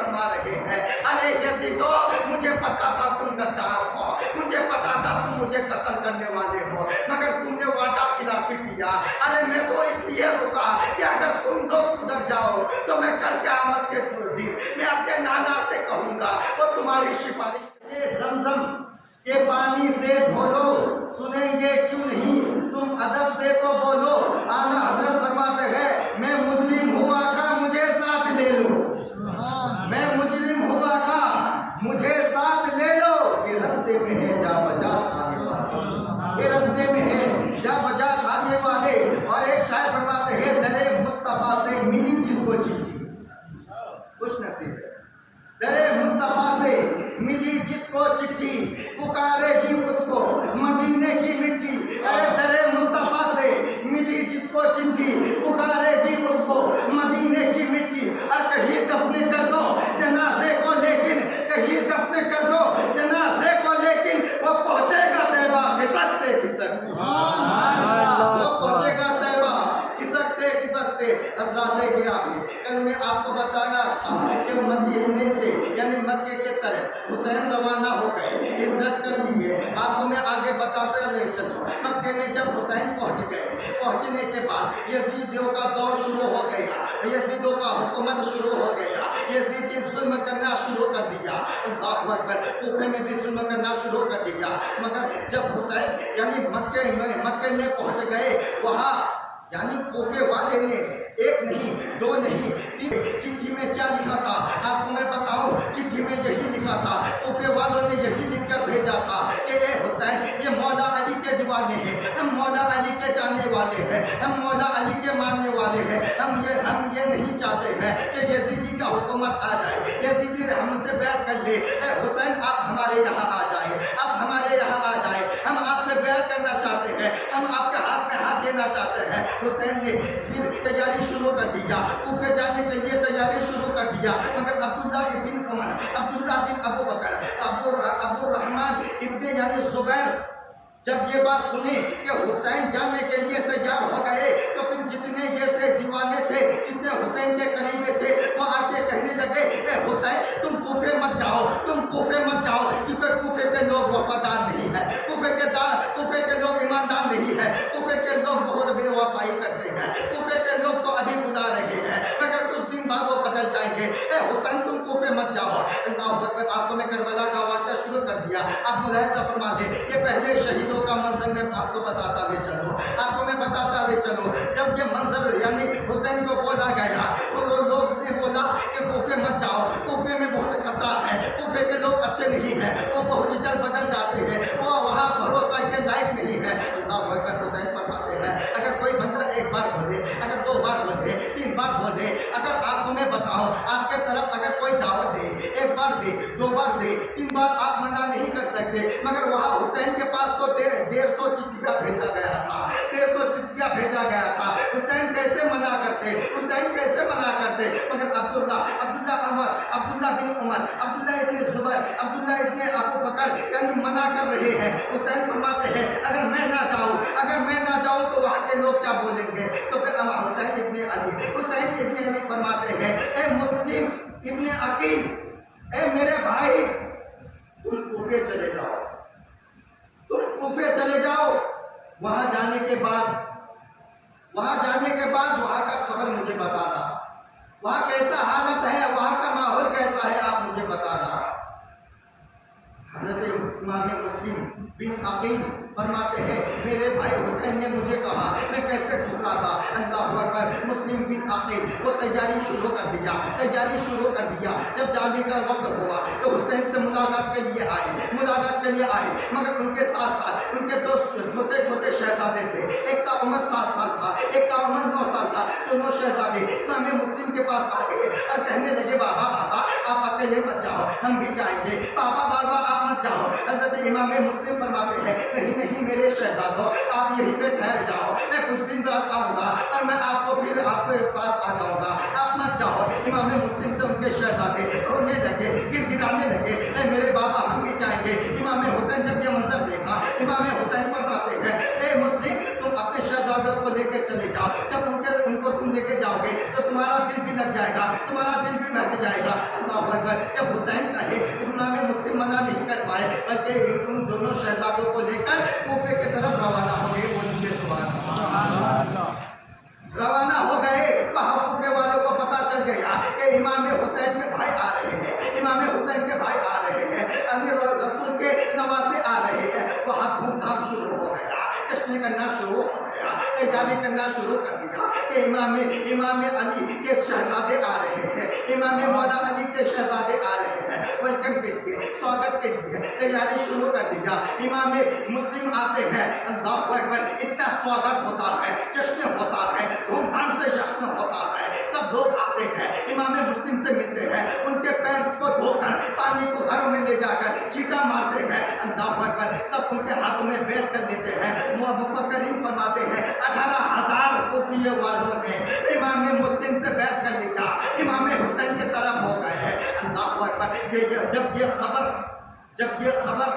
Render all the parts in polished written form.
फरमा रहे हैं, अरे यज़ीदो मुझे पता था तुम गद्दार हो, मुझे पता था तुम मुझे कत्ल करने वाले हो, मगर तुमने वादा खिलाफी किया। अरे मैं तो इसलिए रुका कि अगर तुम लोग सुधर जाओ तो मैं कल क़यामत के दिन मैं अपने नाना से कहूँगा वो तुम्हारी सिफारिश। ये ज़मज़म के पानी से धोलो, सुनेंगे क्यों नहीं तुम अदब से तो बोलो। आला हजरत फरमाते हैं मैं मुजरिम हुआ था मुझे साथ ले लो, मैं मुजरिम हुआ था मुझे साथ ले लो। ये रास्ते में है जा बजा आगे वाले, ये रास्ते में है जा बजा आगे वाले। और एक शायर फरमाते हैं दरे मुस्तफा से मिली जिसको चिट्ठी, खुश नसीब है दरे मुस्तफा से मिली जिसको चिट्ठी, पुकारेगी उसको मदीने की मिट्टी। अरे दरे मुस्तफा से मिली जिसको चिट्ठी, पुकारेगी उसको मदीने की मिट्टी। और कहीं दफने कर दो जनाजे को, लेकिन कहीं दफने कर दो जनाजे को, लेकिन वो पहुंचेगा तैबा खिसकते खिसकते, वो पहुंचेगा तैबा खिसकते खिसकते। हज़रात गिरामी, कल मैं आपको बताया था कि मदीने से यानी मक्के के तरफ हुसैन रवाना हो गए, हिजरत कर लिए। आपको मैं आगे बताते ले चलो। मक्के में जब हुसैन पहुंच गए, पहुंचने के बाद यजीदियों का दौर शुरू हो गया, यजीदियों का हुकूमत शुरू हो गया, यजीदी जुल्म करना शुरू कर दिया। अल्लाहु अकबर, कूफे में भी जुल्म करना शुरू कर दिया। मगर जब हुसैन यानी मक्के में पहुंच गए, वहाँ यानी कूफे वाले ने एक नहीं दो नहीं तीन, चिट्ठी में क्या लिखा था आपको मैं बताऊं। चिट्ठी में यही लिखा था, कूफे वालों ने यही लिखकर भेजा था कि ए हुसैन ये मौला अली के दीवाने हैं, हम मौला अली के जानने वाले हैं, हम मौला अली के मानने वाले हैं। हम ये नहीं चाहते हैं कि यजीदी का हुकूमत आ जाए, यजीदी हमसे बैत कर ले। हुसैन आप हमारे यहाँ आ जाए, आप हमारे यहाँ आ जाए, हम आपसे बैत करना चाहते हैं, हम आपके हाथ में हाथ देना चाहते हैं। हुसैन ने फिर तैयारी शुरू कर दिया, कूफे जाने के लिए तैयारी शुरू कर दिया। मगर अब्दुल्ला इब्न उमर, अब्दुल्ला बिन अबू बकर, अबू रहमान इब्ने यानी जुबैर जब ये बात सुनी कि हुसैन जाने के लिए तैयार हो गए, तो फिर जितने ये थे दीवाने थे, जितने हुसैन के करीबी थे, वो आके कहने लगे ए हुसैन तुम कूफे मत जाओ, तुम कूफे मत जाओ, क्योंकि कूफे के लोग वफादार नहीं है, कूफे के लोग ईमानदार नहीं है, कूफे के लोग बहुत बेवफाई करते हैं, कूफे के लोग तो अभी बुला रहे हैं, मगर कुछ दिन बाद वो बदल जाएंगे। ए हुसैन तुम कूफे मत जाओ। अल्लाहु अकबर, आपको मैं करबला का वाक़या शुरू कर दिया। आप मुलाहिज़ा फरमा दे, ये पहले शहीदों का मंजर मैं आपको बताता ले चलो, आपको मैं बताता ले चलो। जब ये मंजर यानी हुसैन को बोला गया, तो वो लोग ने बोला कि कूफे मत जाओ, कूफे में बहुत खतरा है, कूफे के लोग अच्छे नहीं हैं, वो बहुत जल्द बदल जाते हैं, वो वहाँ भरोसा के लायक नहीं है। अल्लाह अकबर, हुसैन फरमाते हैं अगर कोई बंदा एक बार बोले, अगर दो बार बोले, तीन बार बोले, अगर आपको मैं बताओ आपके तरफ अगर कोई दावत दे, एक बार दे, दो बार दे, तीन बार आप मना नहीं कर सकते। मगर वहाँ हुसैन के पास तो 150 चिट्ठियाँ भेजा गया था, 150 चिट्ठियाँ भेजा गया था। हुसैन कैसे मना करते, हुसैन कैसे मना करते। मगर अब्दुल्ला बिन उमर, अब्दुल्ला इब्ने जुबैर, अब्दुल्ला इब्ने अबू बकर यानी मना कर रहे हैं। हुसैन फरमाते हैं अगर मैं ना जाऊँ तो वहाँ के लोग क्या बोलेंगे। तो फिर हुसैन इब्ने अली फरमाते हैं ए मुस्लिम इब्ने अकील, ए मेरे भाई तुम कूफे चले जाओ, तुम कूफे चले जाओ। वहाँ जाने के बाद वहाँ का खबर मुझे बताना, वहाँ कैसा हालत है, वहाँ का माहौल कैसा है, आप मुझे बताना। हज़रत इमाम मुस्लिम बिन अकील फरमाते हैं मेरे भाई हुसैन ने मुझे कहा, मैं कैसे झुका था। अल्लाहु अकबर, मुस्लिम बिन अकील वो तैयारी शुरू कर दिया। जब जाने का वक्त हुआ तो हुसैन से मुलाकात के लिए आए, मगर उनके साथ साथ उनके दो छोटे छोटे शहजादे थे। एक का उम्र 7 साल था, एक का उम्र 9 साल था। दोनों शहजादे इमाम मुस्लिम के पास आ गए और कहने लगे बाबा आप अकेले मत जाओ, हम भी जाएंगे। बाबा आप मत जाओ। हज़रत इमाम मुस्लिम फरमाते हैं नहीं मेरे शहजादों, आप यहीं पे ठहर जाओ, मैं कुछ दिन बाद आऊँगा और मैं फिर आपके पास आ जाऊँगा, आप मत जाओ। इमाम मुस्लिम से उनके शहजादे रोने लगे, गिड़गिड़ाने लगे, मेरे बाबा हम भी जाएंगे। इमाम हुसैन जब ये मंजर देखा, इमाम हुसैन फरमाते हैं ए मुस्लिम तुम अपने शहजादों को लेकर चले जाओ, जब उनको तुम लेके जाओगे तो तुम्हारा दिल भी लग जाएगा, तुम्हारा दिल भी बहक जाएगा। अल्लाह अकबर। जब हुसैन कहे इमाम मुस्लिम मना नहीं कर पाए, बल्कि उन दोनों शहजादों को लेकर कूफे की तरफ रवाना हो गए। बोलिए सुभान अल्लाह। रवाना हो गए। वहाँ कूफे वालों को पता चल गया कि इमाम हुसैन के भाई आ रहे हैं, इमाम हुसैन के भाई आ रहे हैं, अमीर रसूल के नवासे आ रहे हैं। वहाँ धूमधाम शुरू हो गया, जश्न करना शुरू हो गया, तैयारी करना शुरू कर दिया कि इमाम अली के शहजादे आ रहे हैं, इमाम मौला अली के शहजादे आ रहे हैं। वेलकम कीजिए, स्वागत कीजिए, तैयारी शुरू कर दिया। इमाम मुस्लिम आते हैं, अल्लाहु अकबर, इतना स्वागत होता है, जश्न होता है, धूमधाम से जश्न होता है। सब लोग आते हैं, इमाम मुस्लिम से मिलते हैं, उनके पैर को धोकर पानी को घरों में ले जाकर छींटा मारते हैं। अल्लाहु अकबर। सब उनके हाथों में बैठ कर देते हैं। मुफक्किरीन फरमाते हैं 18,000 कूफिये वालों ने इमाम मुस्लिम से बैठ कर लिया, इमाम हुसैन की तरफ हो गए हैं। अल्लाहु अकबर। जब ये खबर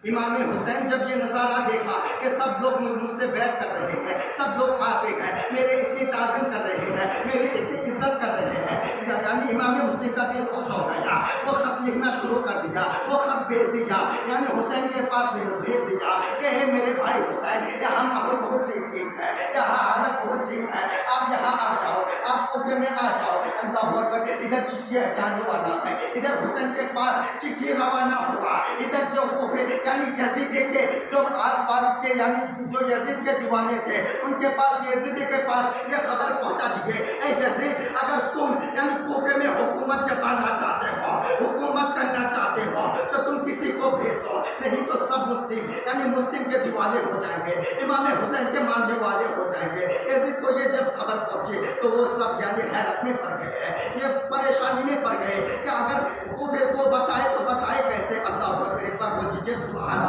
इमाम हुसैन जब ये नज़ारा देखा कि सब लोग मुझसे बैठ कर रहे हैं, सब लोग आते हैं, मेरे इतनी ताज़ीम कर रहे हैं, मेरी इतनी इज्जत कर रहे हैं, यानी इमाम मुस्लिम का दिल खुश हो गया। वो खत लिखना शुरू कर दिया, वो खत भेज दिया, यानी हुसैन के पास भेज दिया कि हे मेरे भाई हुसैन, यहाँ माहौल बहुत ठीक है, यहाँ हालत बहुत ठीक है, आप यहाँ आ जाओ, आप कूफे में आ जाओ। अल्लाहु अकबर। इधर चिट्ठी जाने वाला है, इधर हुसैन के पास चिट्ठी रवाना हुआ, इधर जो कूफे यानी यजीद के जो आसपास के यानी जो यजीद के दीवाने थे उनके पास, यजीद के पास ये खबर पहुंचा दिए, ऐ यजीद, अगर तुम यानी कूफे में हुकूमत जताना चाहते हो, हुकूमत करना चाहते हो, तो तुम किसी को भेज दो, नहीं तो सब मुस्लिम यानी मुस्लिम के दीवाने हो जाएंगे, इमाम हुसैन के मानने वाले हो जाएंगे। यजीद को ये जब खबर पहुंची तो वो सब यानी हैरत में पड़ गए, ये परेशानी में पड़ गए कि अगर कूफे को बचाए तो बचाए कैसे। अल्लाह अकबर। एक बार बोल दीजिए सुभान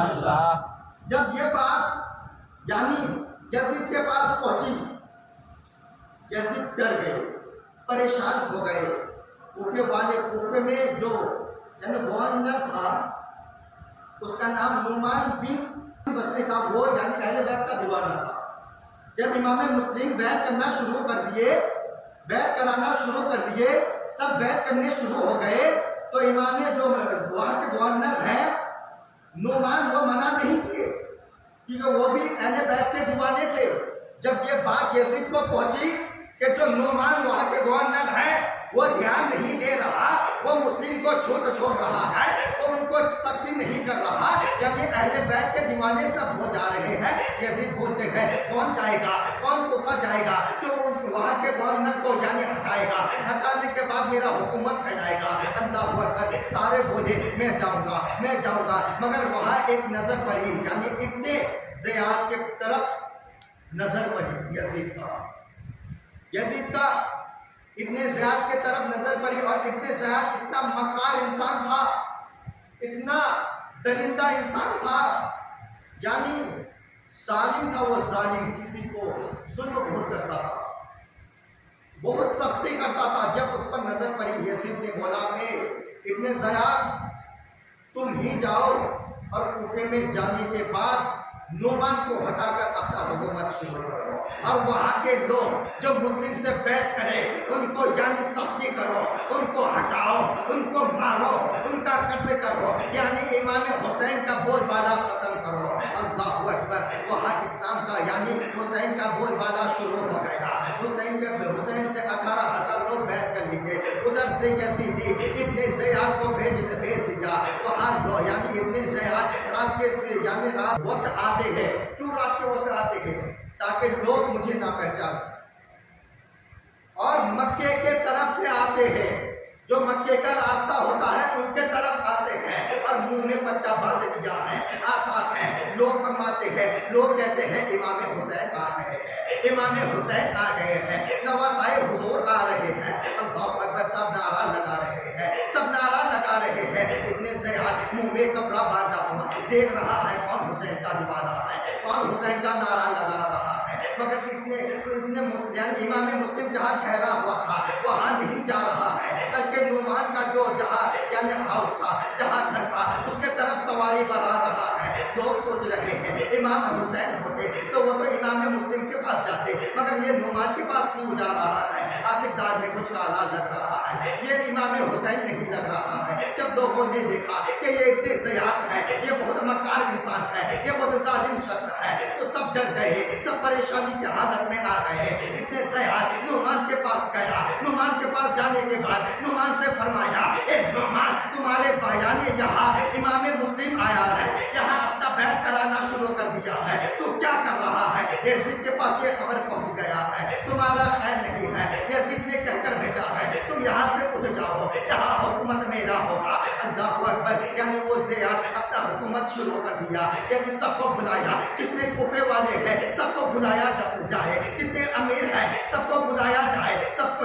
अल्लाह। जब ये बात यानी यजीद के पास पहुंची, यजीद डर गए, परेशान हो गए। कूफे वाले, कूफे में जो यानी गवर्नर था उसका नाम नुमान बिन बसरी था, वो यानी पहले बैत का दीवाना था। जब इमाम मुस्लिम बैत करना शुरू कर दिए, बैत कराना शुरू कर दिए, सब बैत करने शुरू हो गए, तो इमाम जो वहाँ के गवर्नर हैं नुमान, वो मना नहीं किए क्योंकि वो भी अहले बैत के दीवाने थे। जब ये बात यजीद को पहुंची कि जो नुमान वहाँ के गवर्नर हैं वो ध्यान नहीं दे रहा, वो मुस्लिम को छोड़ रहा है, वो उनको सख्ती नहीं कर रहा, यानी अहले बैत के दीवाने सब हो जा रहे हैं। यजीद बोलते हैं कौन जाएगा, कौन कूफा जाएगा जो उस वहाँ के गवर्नर को यानी हटाएगा, हटाने के बाद मेरा हुकूमत फैलाएगा। अल्लाहु अकबर। सारे बोले मैं जाऊँगा, मगर वहाँ एक नज़र पड़ी, यानी इब्ने ज़ियाद के तरफ नज़र पड़ी यजीद का इब्ने ज़ियाद के तरफ नजर पड़ी। और इब्ने ज़ियाद इतना मक्कार इंसान था, इतना दरिंदा इंसान था, यानी जालिम था। वो जालिम, किसी को जुल्म बहुत करता था, बहुत सख्ती करता था। जब उस पर नजर पड़ी, यजीद ने बोला कि इब्ने ज़ियाद तुम ही जाओ और कूफे में जाने के बाद नुमान को हटाकर अपना हुकूमत शुरू करो, और वहाँ के लोग जो मुस्लिम से बैठ करें उनको यानी सख्ती करो, उनको हटाओ, उनको मारो, उनका कत्ल करो, यानी इमाम हुसैन का बोलबाला ख़त्म करो। अल्लाहु अकबर। वहाँ इस्लाम का यानी हुसैन का बोलबाला शुरू हो गया। हुसैन से 18,000 लोग बैठ कर लिए। उधर से यजीदी इब्ने ज़ियाद को भेज दिया वहाँ यानी इब्ने ज़ियाद रात के यानी रात वक्त आते हैं। क्यों रात के वक्त आते हैं? ताकि लोग मुझे ना पहचान, और मक्के के तरफ से आते हैं, जो मक्के का रास्ता होता है उनके तरफ आते हैं, और मुंह में पट्टा बांध दिया है, आता है। लोग फरमाते हैं, लोग कहते हैं इमाम हुसैन आ रहे हैं, इमाम हुसैन आ गए हैं, नवासाए हुजूर आ रहे हैं। अल्लाहु अकबर। सब नारा लगा रहे हैं, सब नारा लगा रहे हैं। इब्ने ज़ियाद मुंह में कपड़ा बांधा हुआ देख रहा है कौन हुसैन का दीवाना है, कौन हुसैन का नारा लगा रहा है, मगर इतने इमाम मुस्लिम जहाँ ठहरा हुआ था वहाँ नहीं जा रहा है, बल्कि नुमान का जो जहाँ यानी हाउस था, जहाँ घर था, उसके तरफ सवारी बढ़ा रहा है। लोग सोच रहे हैं इमाम हुसैन होते तो वो तो इमाम मुस्लिम के पास जाते, मगर ये नुमान के पास क्यों जा रहा है? आखिरकार में कुछ काला लग रहा है, ये इमाम हुसैन नहीं लग रहा है। जब लोगों ने देखा कि ये इतने ज़यात है, ये बहुत मक्कार इंसान है, ये बहुत जालिम शख्स है, तो सब डर गए, सब परेशानी की हालत में आ गए। इतने ज़यात नुमान के पास गया। नुमान के पास जाने के बाद नुमान से फरमाया, ए नुमान, तुम्हारे बयाने यहाँ इमाम मुस्लिम आया है, यहाँ अपना बैठ कराना शुरू कर दिया है, तो क्या कर रहा है? यजीद के पास ये खबर पहुंच गया है, तुम्हारा खैर नहीं है। यजीद ने कहकर भेजा है, तुम यहाँ से उठ जाओ, यहाँ हुकूमत मेरा होगा। अल्लाहु अकबर, यानी वो ज़ियाद अपना हुकूमत शुरू कर दिया, यानी सबको बुलाया, जितने कुफे वाले हैं सबको बुलाया जाए, जितने अमीर हैं सबको बुलाया जाए,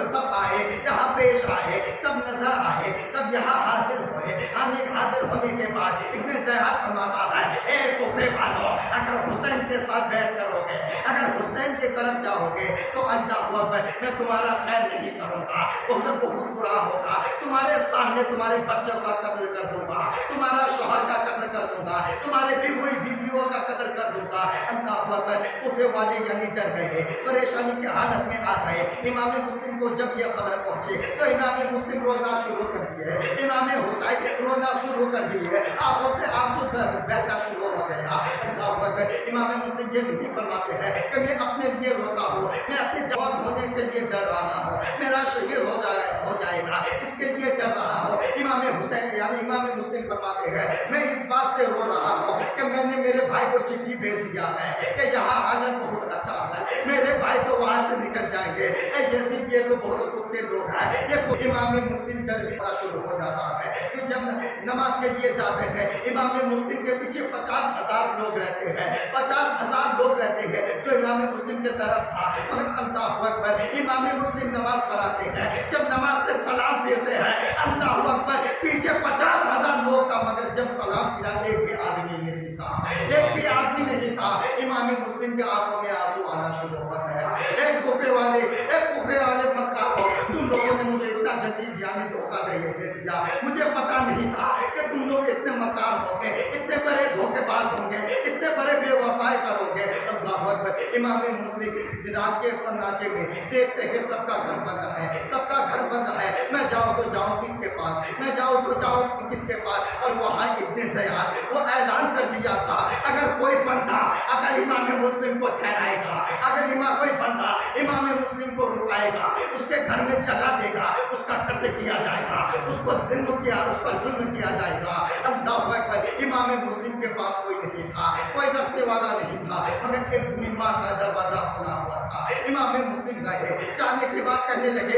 सब आए, यहाँ पेश आए, सब नजर आए, सब यहाँ हाजिर हुए। हाजिर होने के बाद इब्न ज़ियाद फरमाता है, ए कुफे वालों, अगर हुसैन के साथ बैठ करोगे, अगर हुसैन की तरफ जाओगे तो अल्लाहु अकबर, मैं तुम्हारा खैर नहीं करूँगा, बहुत बुरा होगा। तुम्हारे सामने तुम्हारे बच्चों का कत्ल कर दूंगा, तुम्हारा शोहर का कत्ल कर दूंगा, तुम्हारे बीवियों का कत्ल कर दूंगा। अल्लाहु अकबर, कुफे वाले यानी डर गए, परेशानी की हालत में आ गए। इमाम मुस्लिम को जब यह खबर पहुंची तो इमाम मुस्लिम रोना शुरू कर दिए, इमाम हुसैन रोना शुरू कर दिए, आंखों से आंसू बहना शुरू हो गया। अल्लाहु अकबर, इमाम मुस्लिम ये नहीं फरमाते हैं कि मैं अपने लिए रोता हूँ, मैं अपने जवाब होने के लिए डर रहा हूँ, मेरा शहीद हो जाएगा, इसके लिए डर रहा हूँ। इमाम हुसैन यानी इमाम मुस्लिम फरमाते हैं, मैं इस बात से रो रहा हूँ कि मैंने मेरे भाई को चिट्ठी भेज दिया है कि यहाँ हालत बहुत अच्छा है, मेरे भाई तो वहाँ से निकल जाएंगे। जैसे ये तो बहुत कुत्ते लोग हैं, ये इमाम मुस्लिम का शुरू हो जाता है कि जब नमाज के लिए जाते हैं, इमाम मुस्लिम के पीछे 50,000 लोग रहते हैं, 50,000 लोग रहते हैं जो इमाम मुस्लिम के तरफ था। मगर अल्लाहु अकबर, इमाम मुस्लिम नमाज पढ़ाते हैं, जब नमाज से सलाम फिरते हैं, अल्लाहु अकबर, पीछे 50,000 लोग का, मगर जब सलाम फिरा एक भी आदमी नहीं था, एक भी आदमी नहीं था। इमाम मुस्लिम के आंखों में आंसू आना शुरू हो गया। एक कुफे वाले मक्का को, तुम लोगों ने मुझे इतना जल्दी जाने धोखा दे दिया, मुझे पता नहीं था कि तुम लोग इतने मकान होंगे, इतने बड़े धोखेबाज होंगे, इतने बड़े बेवफाई करोगे। अल्लाहु अकबर, इमाम मुस्लिम रात के सन्नाटे में देखते हैं सबका घर बंद है, सबका घर बंद है, मैं जाऊँ तो जाऊँ किसके पास, मैं जाऊँ तो जाऊँ किसके पास? और वहाँ इब्न ज़ियाद वो ऐलान कर दिया था, अगर कोई बंदा अगर इमाम मुस्लिम को ठहराएगा, अगर कोई बंदा इमाम मुस्लिम को रुकाएगा, उसके घर में जगह देगा, उसका कत्ल किया जाएगा, उस पर जुल्म किया जाएगा। अल्लाहु अकबर, इमाम मुस्लिम के पास कोई नहीं था, कोई रखने वाला नहीं था, मगर एक बुरी माँ का दरवाजा खुला हुआ था। इमाम मुस्लिम गए, जाने के बाद कहने लगे,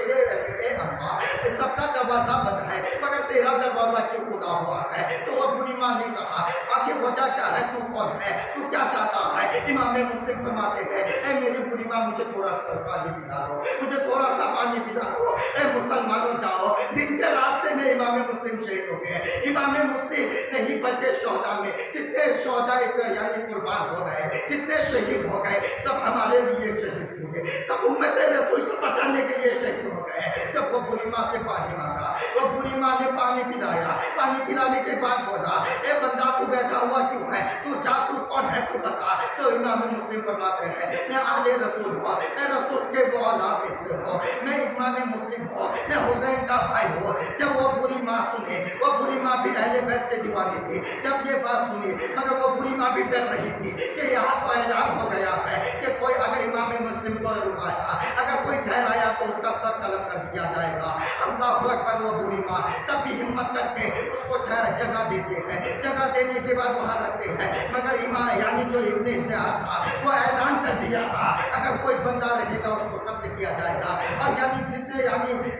ए अम्मा, सबका दरवाजा बंद है, मगर तेरा दरवाजा क्यों खुला हुआ है? तो वह बुरी माँ ने कहा, आखिर वजह क्या है, तू कौन है, तू क्या चाहता है? इमाम मुस्लिम फरमाते हैं, ए मेरी बुरी माँ, मुझे थोड़ा सा पानी पिला दो, मुझे थोड़ा सा पानी पिला दो। ए मुसलमानों, जाओ, दिन के रास्ते में इमाम मुस्लिम शहीद हो गए। इमाम मुस्लिम नहीं बल्कि शोहदा में जितने शोहदा यानी कुर्बान हो गए, जितने शहीद हो गए, सब हमारे लिए शहीद हो गए, सब उम्मत रसूल को बचाने के लिए शहीद हो गए। जब वो बुरी माँ से पानी मांगा, वो बुरी माँ ने पानी पिलाया, पानी पिलाने के बाद बोला, ए बंदा, तू बैठा हुआ क्यों है, तू जा, तू कौन है, तू बता। तो इमाम मुस्लिम फरमाते हैं, मैं आले रसूल हूँ, मैं रसूल के औलाद में से हूँ, मैं इमाम मुस्लिम हूँ, मैं हुसैन का भाई हूँ। जब वो बुरी माँ सुने, वो बुरी माँ भी अहले बैत के दीवानी थी, जब ये बात सुनी, मगर वो बुरी माँ भी डर रही थी कि यहाँ तो ऐलान हो गया है कि कोई अगर इमाम मुस्लिम को रुकाया, अगर कोई ठहराया तो उसका सर कलम कर दिया जाएगा। अल्लाहु अकबर, वो बुरी माँ तब भी हिम्मत करके उसको जगह देते हैं, जगह देने के बाद वहाँ रखते हैं। मगर इमाम यानी जो इब्न ज़ियाद था, वो ऐलान कर दिया था, अगर कोई बंदा रहेगा उसको कत्ल किया जाएगा। और यानी जितने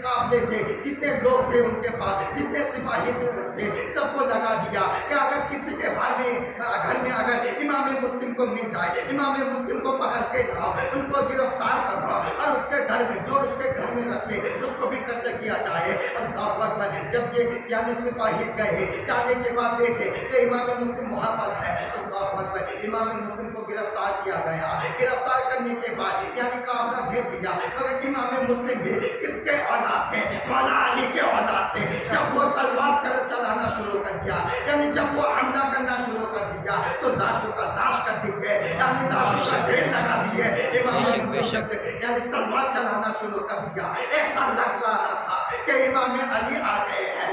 काफिले थे, जितने लोग थे उनके पास, जितने सिपाही थे, सबको लगा दिया कि अगर किसी के घर में अगर इमाम मुस्लिम को मिल जाए, इमाम मुस्लिम को पकड़ के लाओ, उनको गिरफ्तार करो और उसके घर में जो उसके घर में रखे उसको भी कत्ल किया जाए। अल्लाहु अकबर, जब ये यानी सिपाही गए, जाने के बाद देखे कि इमाम मुस्लिम वहाँ पर है। अल्लाहु अकबर, इमाम मुस्लिम को गिरफ्तार किया गया। गिरफ्तार करने के बाद यानी काफिला घेर दिया, मगर इमाम मुस्लिम भी किसके औलाद थे? मौला अली के औलाद थे। जब वो तलवार चलाना शुरू कर दिया, यानी जब वो हमला करना शुरू कर दिया, दिया तो दाशों का दाश कर दिए, यानी दाशों का ढेर लगा दिए। इमाम मुस्लिम यानी तलवार चलाना शुरू कर दिया। ऐसा लग रहा था कि इमाम अली आ गए हैं।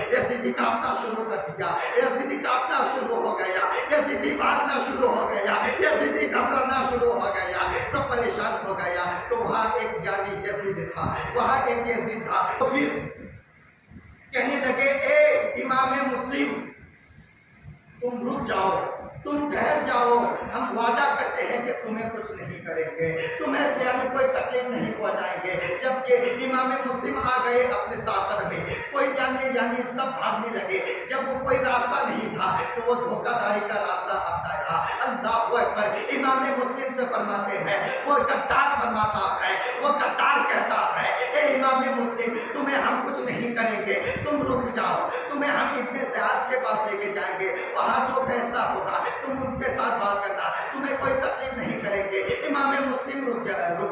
यजीदी कांपना शुरू कर दिया, यजीदी कांपना शुरू हो गया, यजीदी भागना शुरू हो गया, यजीदी घबराना शुरू हो गया, सब परेशान हो गया। तो वहाँ एक यानी यजीद था, वहाँ एक यजीद था। तो फिर कहने लगे, ए इमाम मुस्लिम, तुम रुक जाओ, तुम ठहर जाओ, हम वादा करते हैं कि तुम्हें कुछ नहीं करेंगे, तुम्हें यानी कोई तकलीफ नहीं पहुंचाएंगे। जब ये इमाम मुस्लिम आ गए अपने ताकत में, कोई यानी सब भागने लगे। जब वो कोई रास्ता नहीं था तो वो धोखाधड़ी का रास्ता अपनाया। अल्लाह अकबर। इमाम मुस्लिम से फरमाते हैं, वो गद्दार फरमाता है, वो गद्दार कहता है, ए इमाम मुस्लिम, तुम्हें हम कुछ नहीं करेंगे, तुम रुक जाओ, तुम्हें हम इब्ने ज़ियाद के पास लेके जाएंगे, वहाँ जो फैसला होगा तुम उनके साथ बात करना, तुम्हें कोई तकलीफ नहीं करेंगे। इमाम मुस्लिम रुक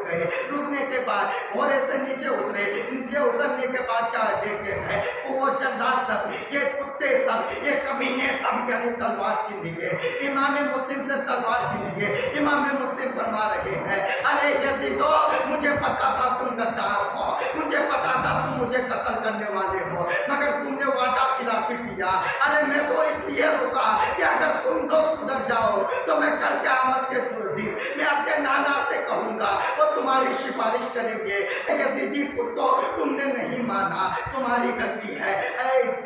गए। रुकने के बाद घोड़े से नीचे उतरे। नीचे उतरने के बाद क्या देखे हैं, वो जल्लाद सब, ये कुत्ते सब, ये कमीने सब यानी तलवार छीन लिए। इमाम मुस्लिम से तलवार छीन लिए। इमाम मुस्लिम फरमा रहे हैं, अरे यजीदो, मुझे पता था तुम गद्दार हो, मुझे पता था तुम मुझे कत्ल करने वाले हो, मगर तुमने वादा खिलाफी किया। अरे मैं तो इसलिए रुका कि अगर तुम लोग सुधर जाओ तो मैं कल क़यामत के दिन मैं अपने नाना से कहूँगा, वो तुम्हारी सिफारिश करेंगे। यजीदी कुत्तो, तुमने नहीं माना, तुम्हारी गलती है।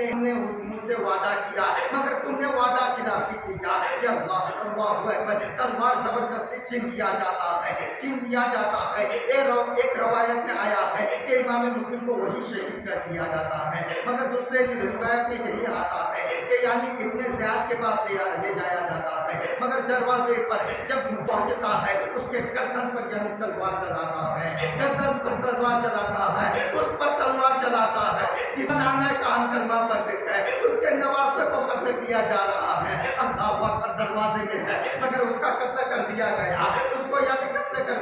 तुमने मुझसे वादा किया मगर तुमने वादा खिलाफी किया। तलवार जबरदस्ती छीन लिया जाता है, छीन लिया जाता है। एक रवायत में आया है कि इमाम मुस्लिम को वही शहीद कर दिया जाता है, मगर दूसरे रिवायत में यही आता है कि यानी इब्ने ज़ियाद के पास ले जाया जाता है, मगर दरवाजे पर जब पहुंचता है उसके गर्दन पर यानी तलवार चलाता है, गर्दन पर तलवार चलाता है, उस पर तलवार चलाता है। जिस नाना कान कलमा पर देता है उसके नवासे को कत्ल किया जा रहा है। अल्लाह अकबर। दरवाजे में है मगर उसका कत्ल कर दिया गया, उसको यानी कत्ल कर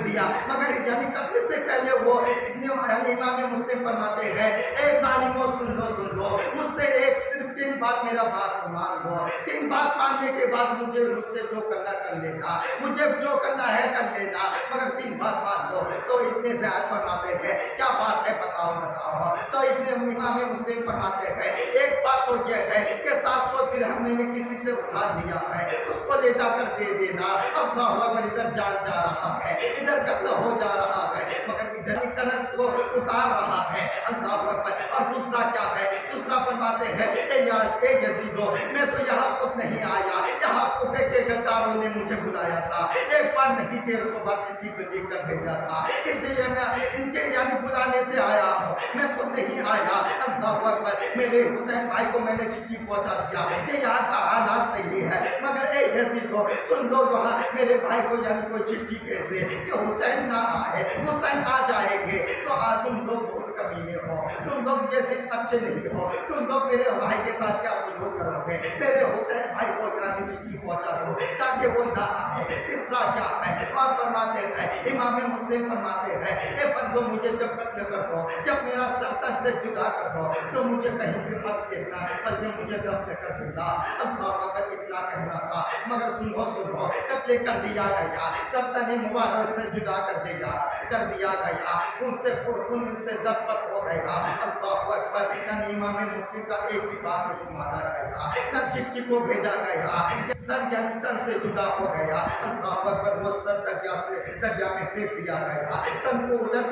दिया मगर यानी कत्ल से पहले वो इतने इमाम मुस्लिम फरमाते हैं, ए जालिमो सुन लो, मुझसे सिर्फ 3 बात मेरा बात मान लो। 3 बात मानने के बाद मुझसे जो करना कर लेना, मुझे जो करना है कर लेना, मगर 3 बात मान लो। तो इतने ज़्यादा फरमाते हैं, क्या बात है बताओ। तो इतने इमाम मुस्लिम फरमाते हैं, एक बात तो यह है कि 700 दिरहम मैंने किसी से उधार लिया है, उसको ले जाकर दे देना। अल्लाह अकबर। इधर जान जा रहा है, इधर कत्ल हो जा रहा है, मगर इधर कर्ज को उतार रहा है। अल्लाह अकबर। और दूसरा क्या है, दूसरा फरमाते हैं, ए यजीदो, मैं तो यहाँ खुद नहीं आया, यहाँ कुफे के गद्दारों ने मुझे बुलाया था, एक बार नहीं 1300 बार चिट्ठी पे लिख कर भेजा था, इसलिए मैं इनके यानी बुलाने से आया हूँ, मैं खुद नहीं आया। अल्लाह अकबर। मेरे हुसैन भाई को मैंने चिट्ठी पहुँचा दिया कि यहाँ का हालात सही है, मगर ए यजीदो सुन लो, वहाँ मेरे भाई को यानी कोई चिट्ठी भेज दे कि हुसैन ना आए, हुसैन आ जाएंगे तो तुम लोग बहुत कमीने हो, तुम लोग जैसे अच्छे नहीं हो, तुम लोग मेरे भाई के साथ क्या सुलूक करोगे, मेरे हुसैन भाई को यानी चिट्ठी पहुँचा दो ताकि वो ना आए। तीसरा क्या है, और फरमाते हैं, इमाम मुस्लिम फरमाते हैं, ए बंदो, मुझे जब कत्ल कर दो, जब मेरा सरतन से जुदा कर दो तो मुझे कहीं भी मत देखना, बल्कि मुझे दफ्न कर देना। अल्लाह का इतना कहना था, मगर सुनो कत्ल कर दिया गया, सरतन मुबारक से जुदा कर दिया गया, उनसे दफन हो गया। अल्लाह अकबर। यानी इमाम मुस्लिम का एक भी बात नहीं माना गया, न चिट्ठी को भेजा गया, सर यानी तन से जुदा हो गया। अल्लाह अकबर। वो सर दरिया में फेंक दिया गया, तन को उधर